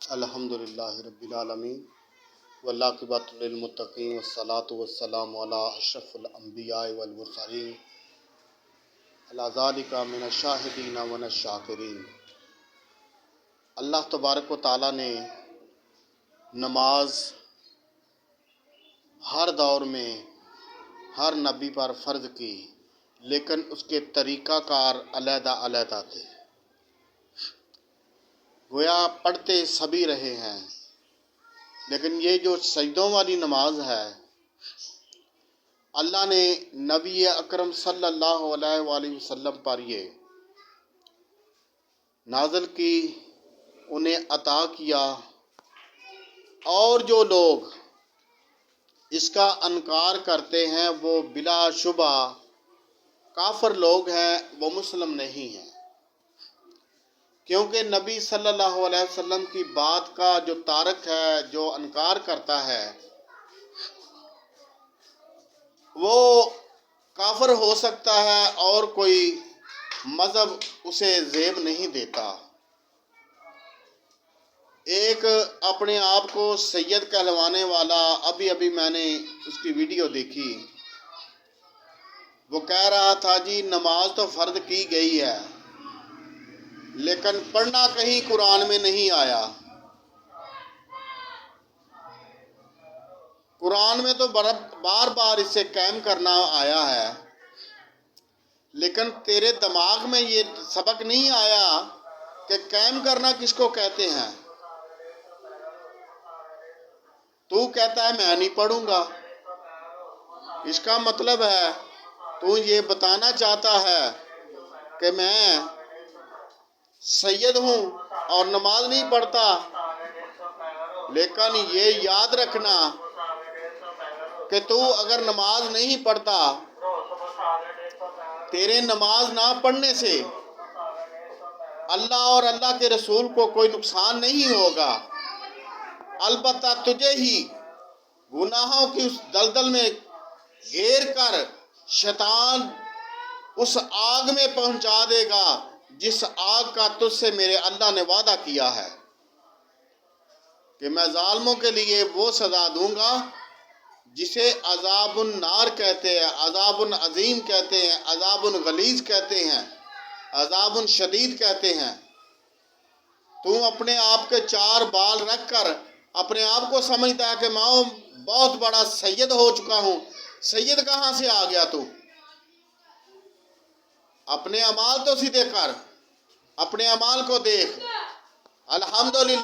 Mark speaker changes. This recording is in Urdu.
Speaker 1: الحمدللہ رب العالمین والعاقبۃ للمتقین والصلاۃ والسلام علی اشرف الانبیاء والمرسلین علی ذالک من الشاہدین و الشاکرین۔ اللہ تبارک و تعالیٰ نے نماز ہر دور میں ہر نبی پر فرض کی، لیکن اس کے طریقہ کار علیحدہ علیحدہ تھے۔ گویا پڑھتے سبھی رہے ہیں، لیکن یہ جو سجدوں والی نماز ہے، اللہ نے نبی اکرم صلی اللہ علیہ وآلہ وسلم پر یہ نازل کی، انہیں عطا کیا، اور جو لوگ اس کا انکار کرتے ہیں وہ بلا شبہ کافر لوگ ہیں، وہ مسلم نہیں ہیں، کیونکہ نبی صلی اللہ علیہ وسلم کی بات کا جو تارک ہے، جو انکار کرتا ہے، وہ کافر ہو سکتا ہے اور کوئی مذہب اسے زیب نہیں دیتا۔ ایک اپنے آپ کو سید کہلوانے والا، ابھی میں نے اس کی ویڈیو دیکھی، وہ کہہ رہا تھا جی نماز تو فرض کی گئی ہے، لیکن پڑھنا کہیں قرآن میں نہیں آیا۔ قرآن میں تو بار بار اسے قائم کرنا آیا ہے، لیکن تیرے دماغ میں یہ سبق نہیں آیا کہ قائم کرنا کس کو کہتے ہیں۔ تو کہتا ہے میں نہیں پڑھوں گا، اس کا مطلب ہے تو یہ بتانا چاہتا ہے کہ میں سید ہوں اور نماز نہیں پڑھتا، لیکن یہ یاد رکھنا کہ تو اگر نماز نہیں پڑھتا، تیرے نماز نہ پڑھنے سے اللہ اور اللہ کے رسول کو کوئی نقصان نہیں ہوگا، البتہ تجھے ہی گناہوں کی اس دلدل میں گھیر کر شیطان اس آگ میں پہنچا دے گا جس آگ کا تجھ سے میرے اللہ نے وعدہ کیا ہے کہ میں ظالموں کے لیے وہ سزا دوں گا جسے عذاب النار کہتے ہیں، عذاب عظیم کہتے ہیں، عذاب غلیظ کہتے ہیں، عذاب شدید کہتے ہیں۔ تو اپنے آپ کے چار بال رکھ کر اپنے آپ کو سمجھتا ہے کہ میں بہت بڑا سید ہو چکا ہوں۔ سید کہاں سے آ گیا تو؟ اپنے اعمال تو سیدھے کر، اپنے اعمال کو دیکھ۔ الحمدللہ